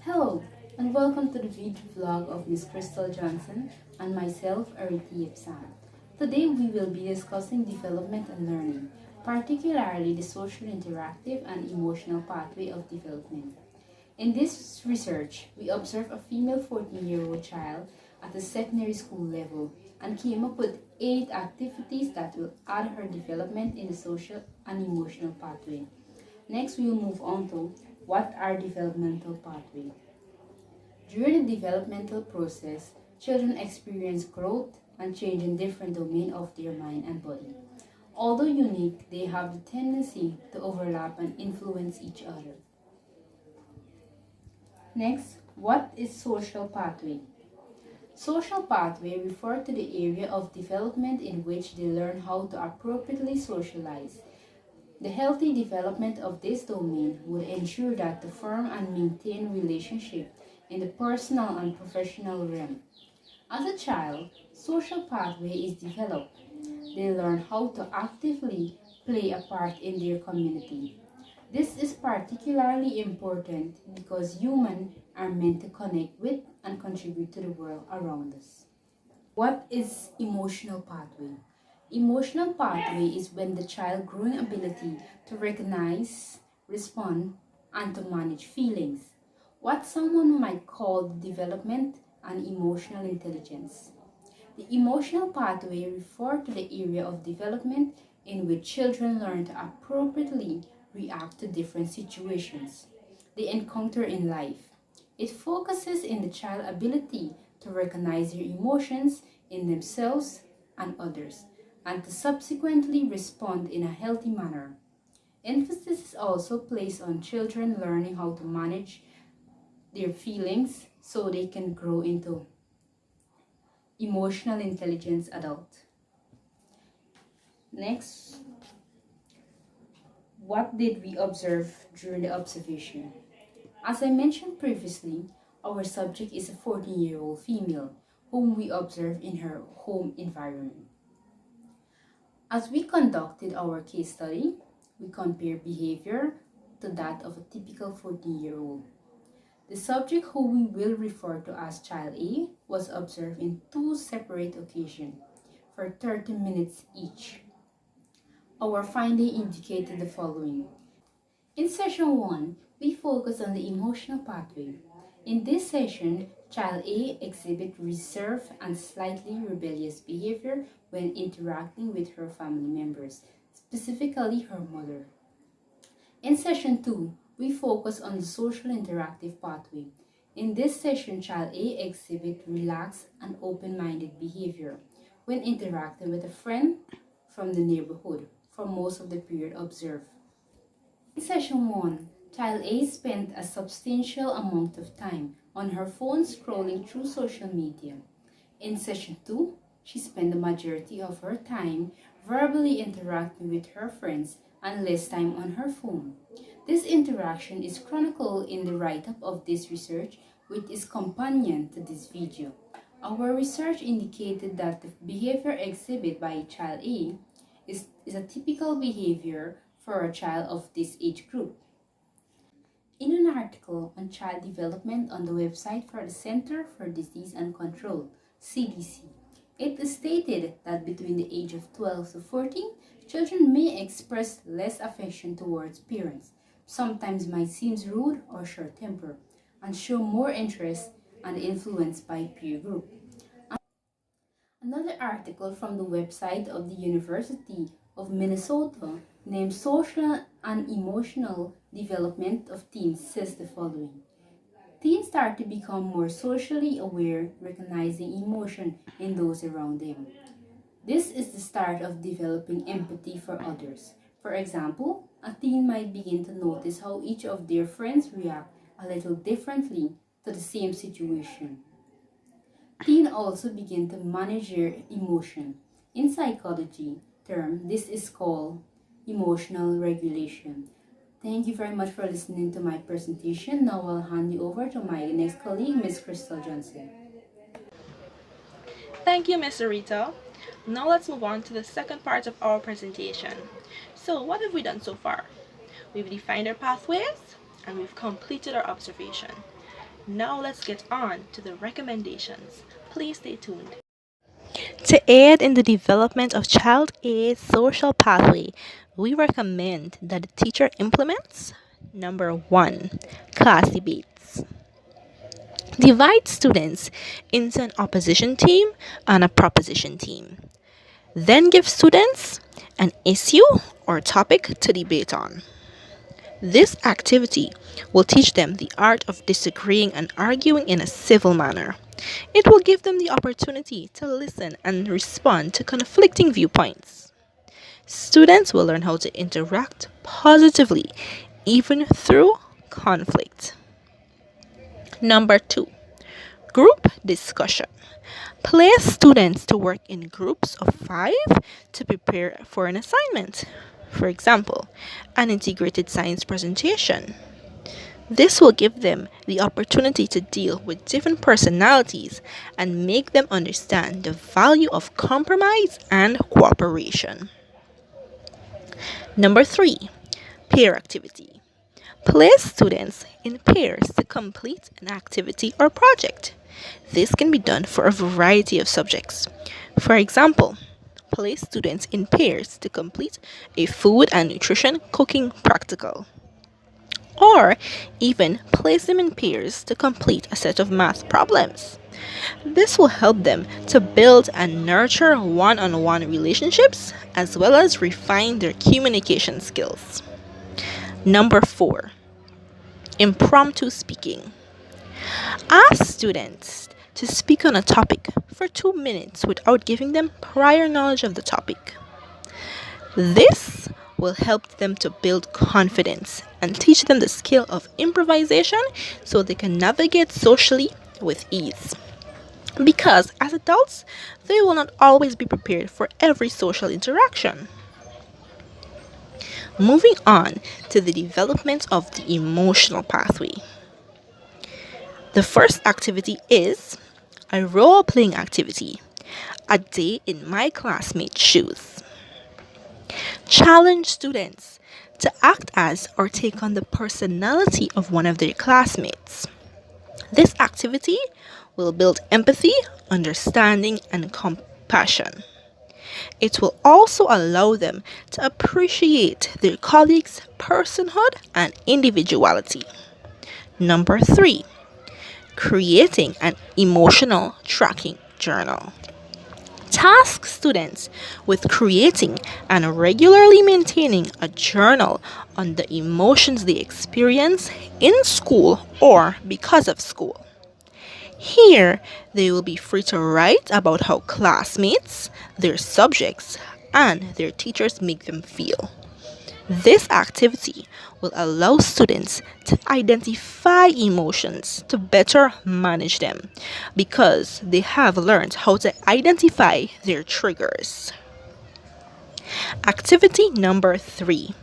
Hello, and welcome to the video vlog of Miss Crystal Johnson and myself, Yipsam. Today we will be discussing development and learning, particularly the social, interactive, and emotional pathway of development. In this research, we observed a female 14-year-old child at the secondary school level and came up with 8 activities that will aid her development in the social and emotional pathway. Next, we will move on to what are developmental pathways. During the developmental process, children experience growth and change in different domains of their mind and body. Although unique, they have the tendency to overlap and influence each other. Next, what is social pathway? Social pathway refer to the area of development in which they learn how to appropriately socialize. The healthy development of this domain would ensure that the form and maintain relationship in the personal and professional realm. As a child, social pathway is developed. They learn how to actively play a part in their community. This is particularly important because humans are meant to connect with and contribute to the world around us. What is emotional pathway? Emotional pathway is when the child's growing ability to recognize, respond, and to manage feelings. What someone might call the development and emotional intelligence. The emotional pathway refers to the area of development in which children learn to appropriately react to different situations they encounter in life. It focuses in the child's ability to recognize their emotions in themselves and others, and to subsequently respond in a healthy manner. Emphasis is also placed on children learning how to manage their feelings so they can grow into emotional intelligence adult. Next, what did we observe during the observation? As I mentioned previously, our subject is a 14-year-old female whom we observed in her home environment. As we conducted our case study, we compared behavior to that of a typical 14-year-old. The subject who we will refer to as Child A was observed in 2 separate occasions for 30 minutes each. Our finding indicated the following. In session 1, we focused on the emotional pathway. In this session, Child A exhibited reserved and slightly rebellious behavior when interacting with her family members, specifically her mother. In session 2, we focus on the social interactive pathway. In this session, Child A exhibited relaxed and open-minded behavior when interacting with a friend from the neighborhood for most of the period observed. In session 1, Child A spent a substantial amount of time on her phone scrolling through social media. In session 2, she spent the majority of her time verbally interacting with her friends and less time on her phone. This interaction is chronicled in the write-up of this research, which is companion to this video. Our research indicated that the behavior exhibited by Child A is a typical behavior for a child of this age group. In an article on child development on the website for the Center for Disease and Control, CDC, it is stated that between the age of 12 to 14, children may express less affection towards parents, sometimes might seem rude or short-tempered, and show more interest and influenced by peer group. Another article from the website of the University of Minnesota named Social and Emotional Development of Teens says the following. Teens start to become more socially aware, recognizing emotion in those around them. This is the start of developing empathy for others. For example, a teen might begin to notice how each of their friends react a little differently to the same situation. Teens also begin to manage their emotion. In psychology term, this is called emotional regulation. Thank you very much for listening to my presentation. Now I'll hand you over to my next colleague, Ms. Crystal Johnson. Thank you, Ms. Rita. Now let's move on to the second part of our presentation. So what have we done so far? We've defined our pathways and we've completed our observation. Now let's get on to the recommendations. Please stay tuned. To aid in the development of Child A's social pathway, we recommend that the teacher implements number 1, class debates. Divide students into an opposition team and a proposition team. Then give students an issue or topic to debate on. This activity will teach them the art of disagreeing and arguing in a civil manner. It will give them the opportunity to listen and respond to conflicting viewpoints. Students will learn how to interact positively, even through conflict. Number 2, group discussion. Place students to work in groups of 5 to prepare for an assignment. For example, an integrated science presentation. This will give them the opportunity to deal with different personalities and make them understand the value of compromise and cooperation. Number 3, pair activity. Place students in pairs to complete an activity or project. This can be done for a variety of subjects. For example, place students in pairs to complete a food and nutrition cooking practical. Or even place them in pairs to complete a set of math problems. This will help them to build and nurture one-on-one relationships as well as refine their communication skills. Number 4, impromptu speaking. Ask students to speak on a topic for 2 minutes without giving them prior knowledge of the topic. This will help them to build confidence and teach them the skill of improvisation so they can navigate socially with ease. Because as adults, they will not always be prepared for every social interaction. Moving on to the development of the emotional pathway. The first activity is a role-playing activity, a day in my classmate's shoes. Challenge students to act as or take on the personality of one of their classmates. This activity will build empathy, understanding, and compassion. It will also allow them to appreciate their colleagues' personhood and individuality. Number 3, creating an emotional tracking journal. Task students with creating and regularly maintaining a journal on the emotions they experience in school or because of school. Here, they will be free to write about how classmates, their subjects, and their teachers make them feel. This activity will allow students to identify emotions to better manage them because they have learned how to identify their triggers. Activity number 3,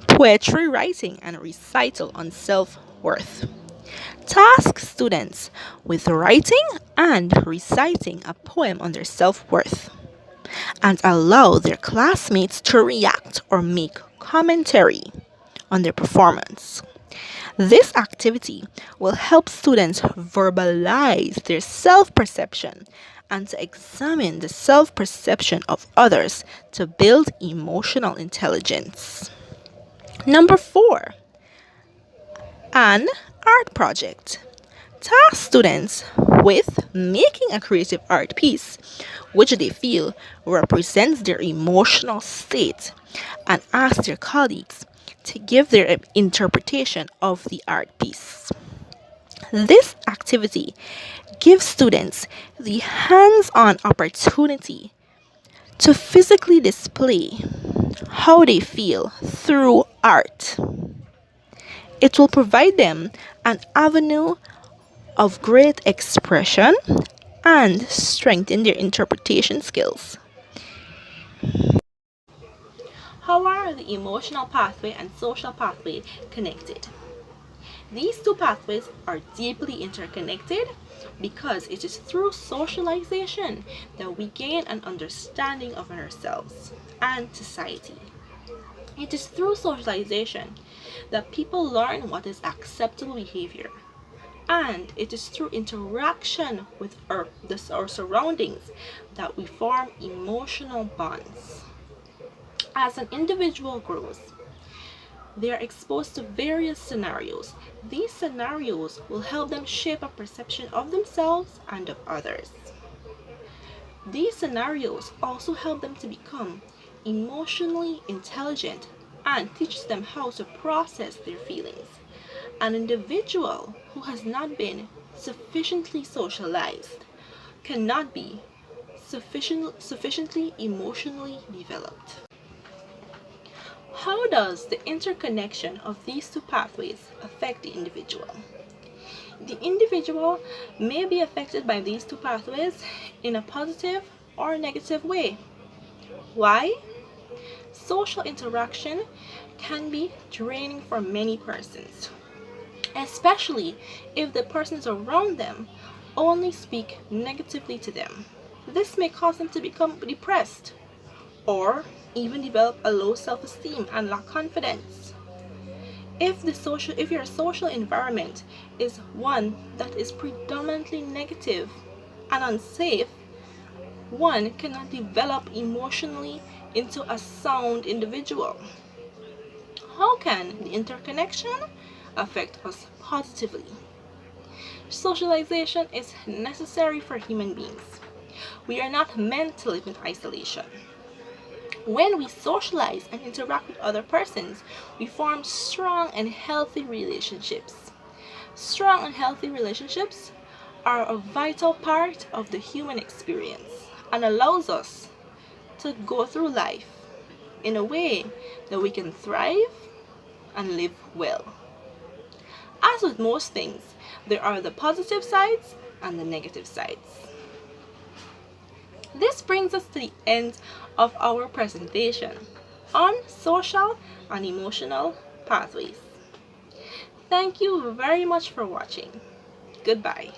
poetry writing and recital on self-worth. Task students with writing and reciting a poem on their self-worth and allow their classmates to react or make commentary on their performance. This activity will help students verbalize their self-perception and to examine the self-perception of others to build emotional intelligence. Number 4, an art project. Task students with making a creative art piece which they feel represents their emotional state and ask their colleagues to give their interpretation of the art piece. This activity gives students the hands-on opportunity to physically display how they feel through art. It will provide them an avenue of great expression and strengthen their interpretation skills. How are the emotional pathway and social pathway connected? These two pathways are deeply interconnected because it is through socialization that we gain an understanding of ourselves and society. It is through socialization that people learn what is acceptable behavior, And it is through interaction with our surroundings that we form emotional bonds. As an individual grows, they are exposed to various scenarios. These scenarios will help them shape a perception of themselves and of others. These scenarios also help them to become emotionally intelligent and teaches them how to process their feelings. An individual who has not been sufficiently socialized cannot be sufficiently emotionally developed. How does the interconnection of these two pathways affect the individual? The individual may be affected by these two pathways in a positive or negative way. Why? Social interaction can be draining for many persons, especially if the persons around them only speak negatively to them. This may cause them to become depressed or even develop a low self-esteem and lack confidence. If your social environment is one that is predominantly negative and unsafe, one cannot develop emotionally into a sound individual. How can the interconnection affect us positively? Socialization is necessary for human beings. We are not meant to live in isolation. When we socialize and interact with other persons, we form strong and healthy relationships. Strong and healthy relationships are a vital part of the human experience and allows us to go through life in a way that we can thrive and live well. As with most things, there are the positive sides and the negative sides. This brings us to the end of our presentation on social and emotional pathways. Thank you very much for watching. Goodbye.